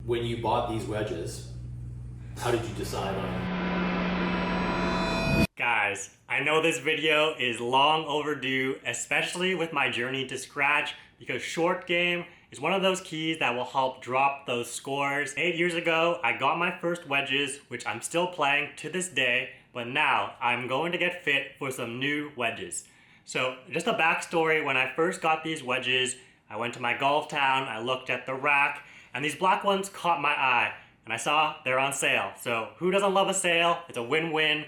when you bought these wedges, how did you decide on them? Guys, I know this video is long overdue, especially with my journey to scratch, because short game is one of those keys that will help drop those scores. 8 years ago, I got my first wedges, which I'm still playing to this day, but now I'm going to get fit for some new wedges. So just a backstory, when I first got these wedges, I went to my golf town, I looked at the rack, and these black ones caught my eye, and I saw they're on sale. So who doesn't love a sale? It's a win-win.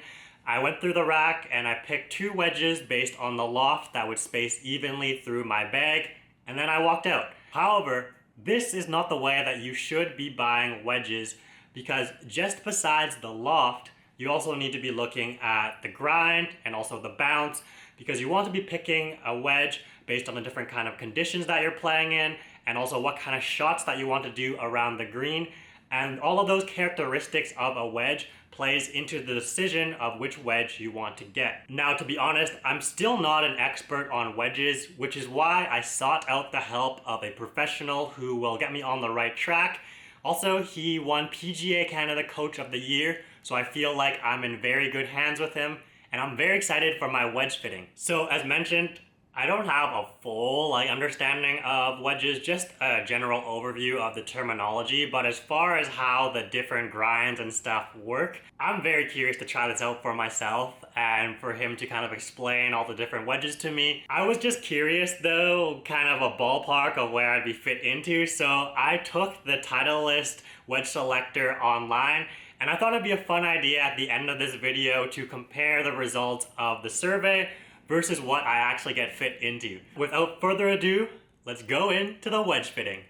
I went through the rack and I picked 2 wedges based on the loft that would space evenly through my bag, and then I walked out. However, this is not the way that you should be buying wedges, because just besides the loft, you also need to be looking at the grind and also the bounce, because you want to be picking a wedge based on the different kind of conditions that you're playing in, and also what kind of shots that you want to do around the green. And all of those characteristics of a wedge plays into the decision of which wedge you want to get. Now, to be honest, I'm still not an expert on wedges, which is why I sought out the help of a professional who will get me on the right track. Also, he won PGA Canada Coach of the Year, so I feel like I'm in very good hands with him, and I'm very excited for my wedge fitting. So as mentioned, I don't have a full understanding of wedges, just a general overview of the terminology, but as far as how the different grinds and stuff work, I'm very curious to try this out for myself and for him to kind of explain all the different wedges to me. I was just curious though, kind of a ballpark of where I'd be fit into, so I took the Titleist wedge selector online, and I thought it'd be a fun idea at the end of this video to compare the results of the survey versus what I actually get fit into. Without further ado, let's go into the wedge fitting.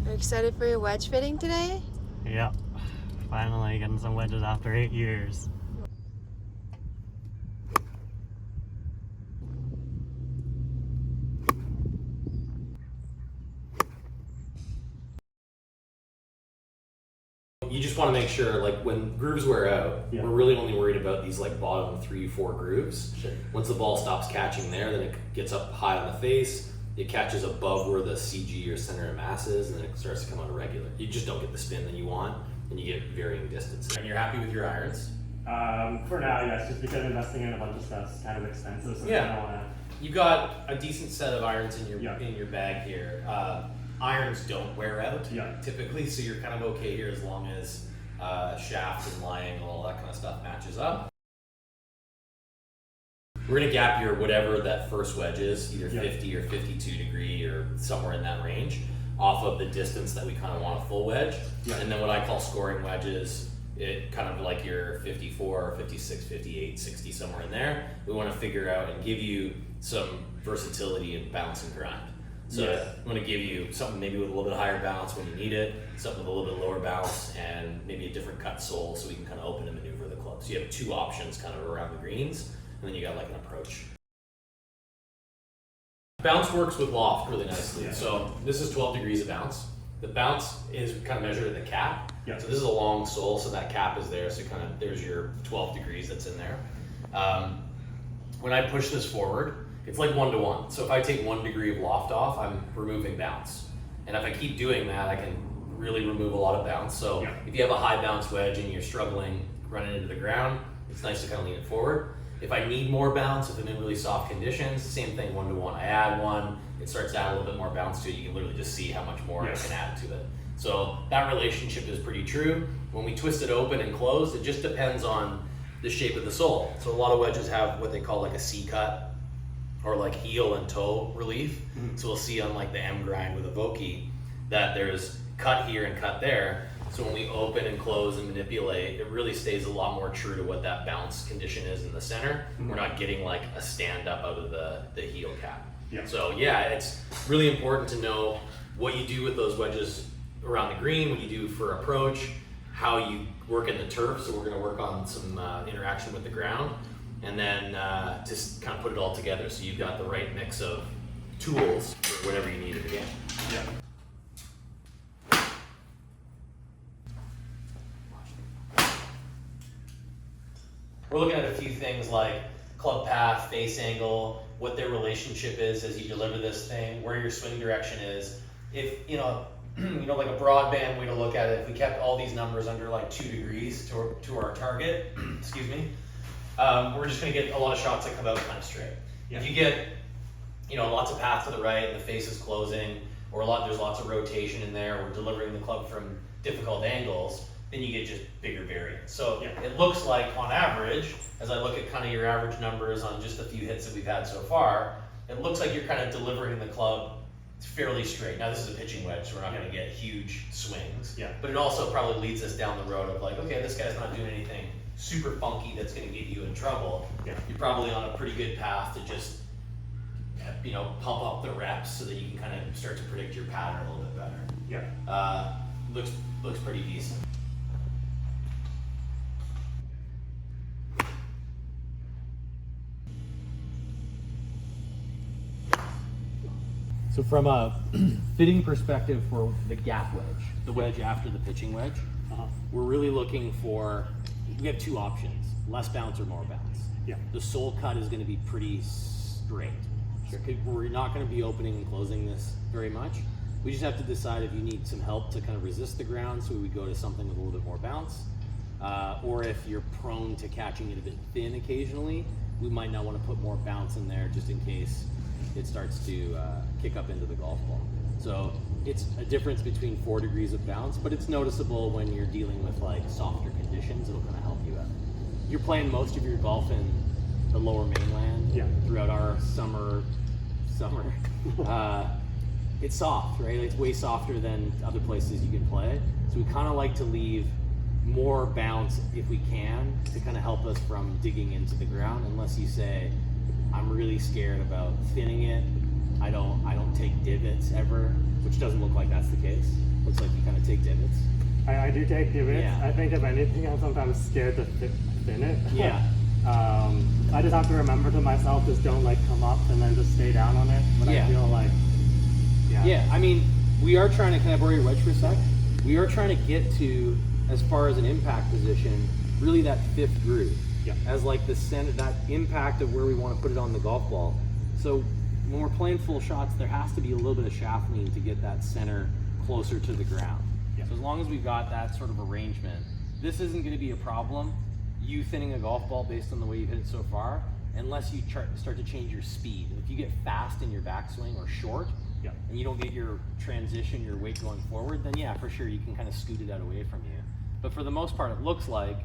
Are you excited for your wedge fitting today? Yep, finally getting some wedges after 8 years. You just want to make sure, like, when grooves wear out, we're really only worried about these bottom 3-4 grooves. Sure. Once the ball stops catching there, then it gets up high on the face, it catches above where the CG or center of mass is, and then it starts to come out irregular. You just don't get the spin that you want, and you get varying distance. And you're happy with your irons? For now, yes, just because investing in a bunch of stuff is kind of expensive, so I don't want to. You've got a decent set of irons in your bag here. Irons don't wear out typically, so you're kind of okay here as long as shaft and lie angle, all that kind of stuff matches up. We're going to gap your whatever that first wedge is, either 50 or 52 degree or somewhere in that range, off of the distance that we kind of want a full wedge. And then what I call scoring wedges, it kind of like your 54, 56, 58, 60, somewhere in there. We want to figure out and give you some versatility in bounce and grind. So I'm going to give you something maybe with a little bit higher bounce when you need it, something with a little bit lower bounce, and maybe a different cut sole so we can kind of open and maneuver the club. So you have 2 options kind of around the greens, and then you got like an approach. Bounce works with loft really nicely. So this is 12 degrees of bounce. The bounce is kind of measured at the cap. So this is a long sole, so that cap is there. So kind of there's your 12 degrees that's in there. When I push this forward, it's like 1-to-1. So if I take 1 degree of loft off, I'm removing bounce. And if I keep doing that, I can really remove a lot of bounce. So if you have a high bounce wedge and you're struggling running into the ground, it's nice to kind of lean it forward. If I need more bounce, if I'm in really soft conditions, same thing, 1-to-1. I add 1, it starts to add a little bit more bounce to it. You can literally just see how much more I can add to it. So that relationship is pretty true. When we twist it open and close, it just depends on the shape of the sole. So a lot of wedges have what they call like a C cut, or like heel and toe relief. So we'll see on like the M grind with a vokey that there's cut here and cut there. So when we open and close and manipulate, it really stays a lot more true to what that bounce condition is in the center. We're not getting like a stand up out of the heel cap. So it's really important to know what you do with those wedges around the green, what you do for approach, how you work in the turf. So we're going to work on some interaction with the ground. And then just kind of put it all together so you've got the right mix of tools for whatever you need at the game. We're looking at a few things like club path, face angle, what their relationship is as you deliver this thing, where your swing direction is. If, you know, like a broadband way to look at it, if we kept all these numbers under like 2 degrees to our target, excuse me, we're just gonna get a lot of shots that come out kind of straight. If you get, you know, lots of path to the right and the face is closing, or there's lots of rotation in there, we're delivering the club from difficult angles, then you get just bigger variance. So it looks like on average, as I look at kind of your average numbers on just a few hits that we've had so far, it looks like you're kind of delivering the club fairly straight. Now this is a pitching wedge, so we're not going to get huge swings. But it also probably leads us down the road of like, okay, this guy's not doing anything super funky that's going to get you in trouble. You're probably on a pretty good path to just, you know, pump up the reps so that you can kind of start to predict your pattern a little bit better. Looks pretty decent. So from a fitting perspective for the gap wedge, the wedge after the pitching wedge, we're really looking for, we have two options, less bounce or more bounce. The sole cut is going to be pretty straight. We're not going to be opening and closing this very much. We just have to decide if you need some help to kind of resist the ground, so we would go to something with a little bit more bounce. Or if you're prone to catching it a bit thin occasionally, we might not want to put more bounce in there just in case it starts to kick up into the golf ball. So it's a difference between 4 degrees of bounce, but it's noticeable when you're dealing with like softer conditions. It'll kind of help you out. You're playing most of your golf in the lower mainland throughout our summer. It's soft, right? It's way softer than other places you can play. So we kind of like to leave more bounce if we can to kind of help us from digging into the ground, unless you say, I'm really scared about thinning it. I don't take divots ever, which doesn't look like that's the case. Looks like you kind of take divots. I do take divots. I think if anything, I'm sometimes scared to thin it. I just have to remember to myself, just don't like come up and then just stay down on it. But I feel like, I mean, we are trying to, can I borrow your wedge for a sec? We are trying to get to, as far as an impact position, really that 5th groove. As like the center, that impact of where we want to put it on the golf ball. So when we're playing full shots, there has to be a little bit of shaft lean to get that center closer to the ground. So as long as we've got that sort of arrangement, this isn't going to be a problem, you thinning a golf ball based on the way you've hit it so far, unless you start to change your speed. If you get fast in your backswing or short, and you don't get your transition, your weight going forward, then yeah, for sure you can kind of scoot it out away from you. But for the most part, it looks like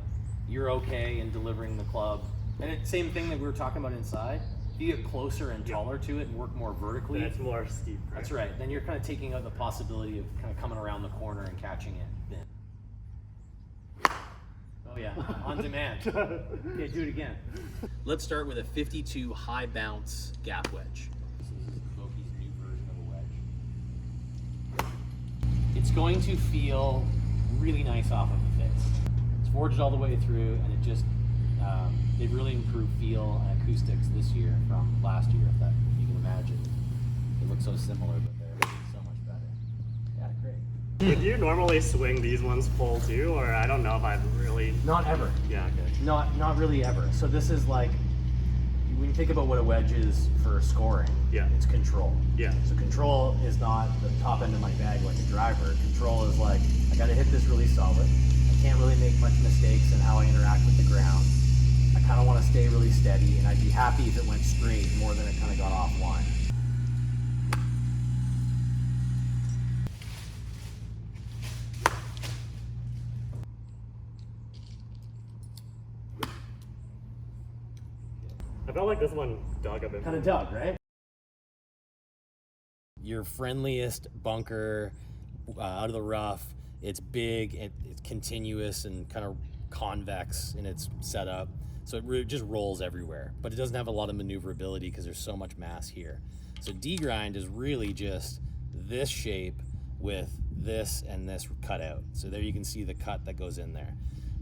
you're okay in delivering the club. And it's same thing that we were talking about inside. If you get closer and taller to it and work more vertically, then it's more steep. Right? That's right. Then you're kind of taking out the possibility of kind of coming around the corner and catching it thin. Oh yeah, on demand. Okay, do it again. Let's start with a 52 high bounce gap wedge. This is vokey's new version of a wedge. It's going to feel really nice off of the face. It's forged all the way through, and it just, they've really improved feel and acoustics this year from last year, if you can imagine. They look so similar, but they're so much better. Yeah, great. Would you normally swing these ones full too, or I don't know if I've really... Not ever. Yeah, okay. Not really ever. So this is like, when you think about what a wedge is for scoring, it's control. So control is not the top end of my bag like a driver. Control is like, I gotta hit this really solid. I can't really make much mistakes in how I interact with the ground. I kind of want to stay really steady, and I'd be happy if it went straight more than it kind of got offline. I felt like this one dug a bit. Kind of dug, right? Your friendliest bunker out of the rough. It's big, it's continuous and kind of convex in its setup. So it just rolls everywhere, but it doesn't have a lot of maneuverability because there's so much mass here. So D-grind is really just this shape with this and this cut out. So there you can see the cut that goes in there.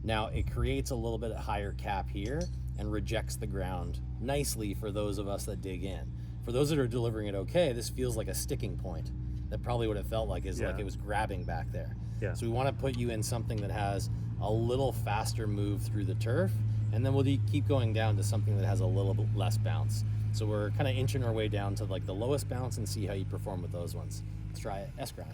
Now it creates a little bit higher cap here and rejects the ground nicely for those of us that dig in. For those that are delivering it okay, this feels like a sticking point. That probably what it felt like is like it was grabbing back there. So we want to put you in something that has a little faster move through the turf, and then we'll keep going down to something that has a little bit less bounce. So we're kind of inching our way down to like the lowest bounce and see how you perform with those ones. Let's try it. S-grind.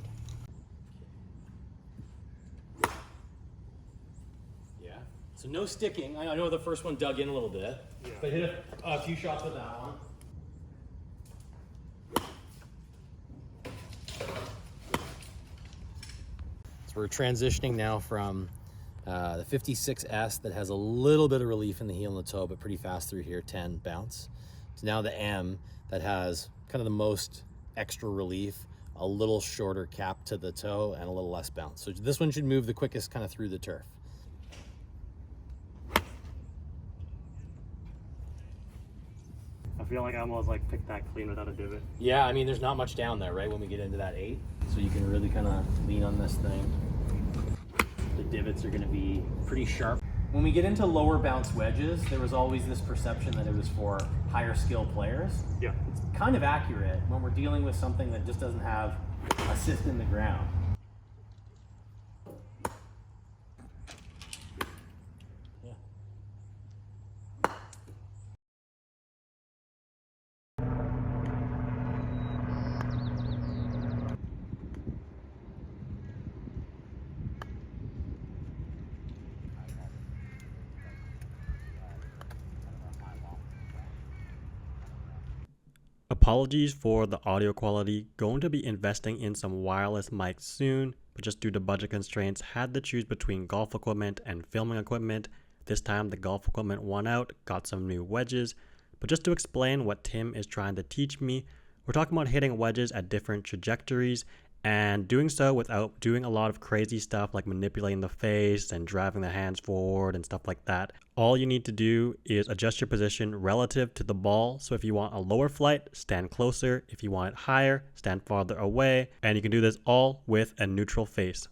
So no sticking. I know the first one dug in a little bit, but hit a few shots with that one. So we're transitioning now from the 56S that has a little bit of relief in the heel and the toe, but pretty fast through here, 10 bounce, to now the M that has kind of the most extra relief, a little shorter cap to the toe and a little less bounce. So this one should move the quickest kind of through the turf. I feel like I almost like picked that clean without a divot. Yeah, I mean, there's not much down there, right, when we get into that 8. So you can really kind of lean on this thing. The divots are going to be pretty sharp. When we get into lower bounce wedges, there was always this perception that it was for higher skill players. Yeah. It's kind of accurate when we're dealing with something that just doesn't have assist in the ground. Apologies for the audio quality. Going to be investing in some wireless mics soon, but just due to budget constraints, had to choose between golf equipment and filming equipment. This time the golf equipment won out, got some new wedges. But just to explain what Tim is trying to teach me, we're talking about hitting wedges at different trajectories and doing so without doing a lot of crazy stuff like manipulating the face and driving the hands forward and stuff like that. All you need to do is adjust your position relative to the ball. So if you want a lower flight, stand closer. If you want it higher, stand farther away. And you can do this all with a neutral face.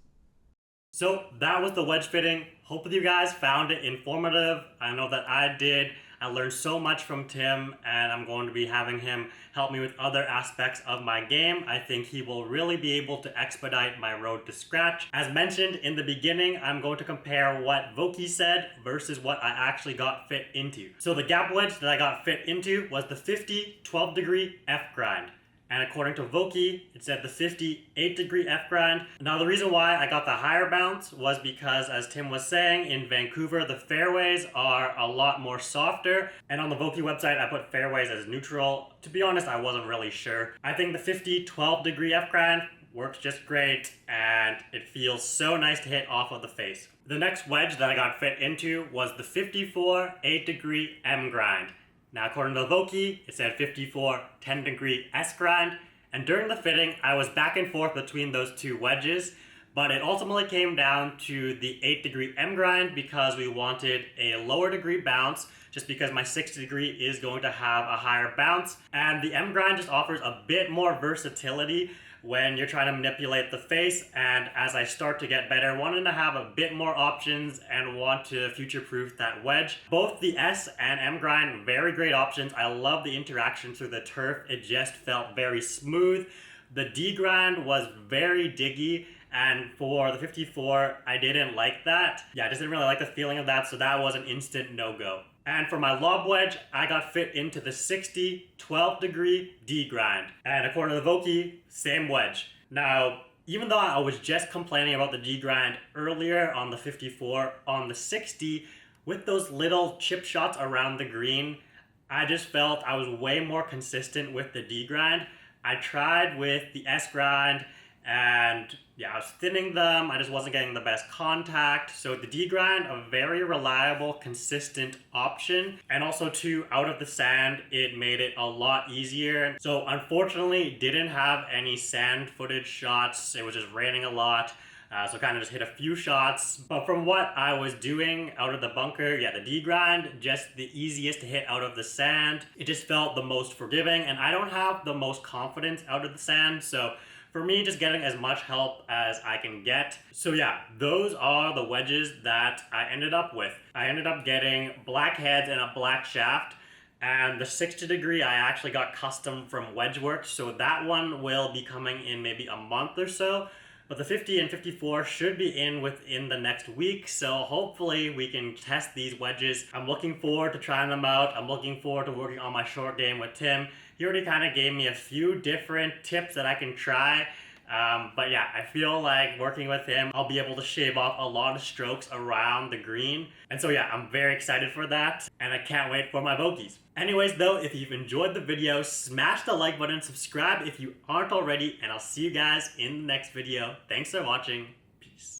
So that was the wedge fitting. Hopefully you guys found it informative. I know that I did. I learned so much from Tim, and I'm going to be having him help me with other aspects of my game. I think he will really be able to expedite my road to scratch. As mentioned in the beginning, I'm going to compare what Vokey said versus what I actually got fit into. So the gap wedge that I got fit into was the 50 12-degree F grind. And according to Vokey, it said the 50 8-degree F grind. Now the reason why I got the higher bounce was because, as Tim was saying, in Vancouver the fairways are a lot more softer. And on the Vokey website I put fairways as neutral. To be honest, I wasn't really sure. I think the 50 12-degree F grind works just great, and it feels so nice to hit off of the face. The next wedge that I got fit into was the 54 8-degree M grind. Now, according to Vokey, it said 54 10-degree S grind, and during the fitting, I was back and forth between those two wedges, but it ultimately came down to the 8-degree M grind because we wanted a lower degree bounce, just because my 60-degree is going to have a higher bounce, and the M grind just offers a bit more versatility when you're trying to manipulate the face. And as I start to get better, wanting to have a bit more options and want to future-proof that wedge. Both the S and M grind, very great options. I love the interaction through the turf. It just felt very smooth. The D grind was very diggy, and for the 54, I didn't like that. Yeah, I just didn't really like the feeling of that, so that was an instant no-go. And for my lob wedge, I got fit into the 60 12-degree D grind. And according to the Vokey, same wedge. Now, even though I was just complaining about the D grind earlier on the 54, on the 60, with those little chip shots around the green, I just felt I was way more consistent with the D grind. I tried with the S grind, and yeah, I was thinning them. I just wasn't getting the best contact. So the D grind, a very reliable, consistent option. And also too, out of the sand, it made it a lot easier. So unfortunately, didn't have any sand footage shots. It was just raining a lot. So kind of just hit a few shots. But from what I was doing out of the bunker, yeah, the D grind, just the easiest to hit out of the sand. It just felt the most forgiving, and I don't have the most confidence out of the sand. So for me, just getting as much help as I can get. So yeah, those are the wedges that I ended up with. I ended up getting black heads and a black shaft. And the 60-degree I actually got custom from Wedgeworks, so that one will be coming in maybe a month or so. But the 50 and 54 should be in within the next week, so hopefully we can test these wedges. I'm looking forward to trying them out. I'm looking forward to working on my short game with Tim. He already kind of gave me a few different tips that I can try. But yeah, I feel like working with him, I'll be able to shave off a lot of strokes around the green. And so yeah, I'm very excited for that, and I can't wait for my vokeys. Anyways though, if you've enjoyed the video, smash the like button, subscribe if you aren't already, and I'll see you guys in the next video. Thanks for watching. Peace.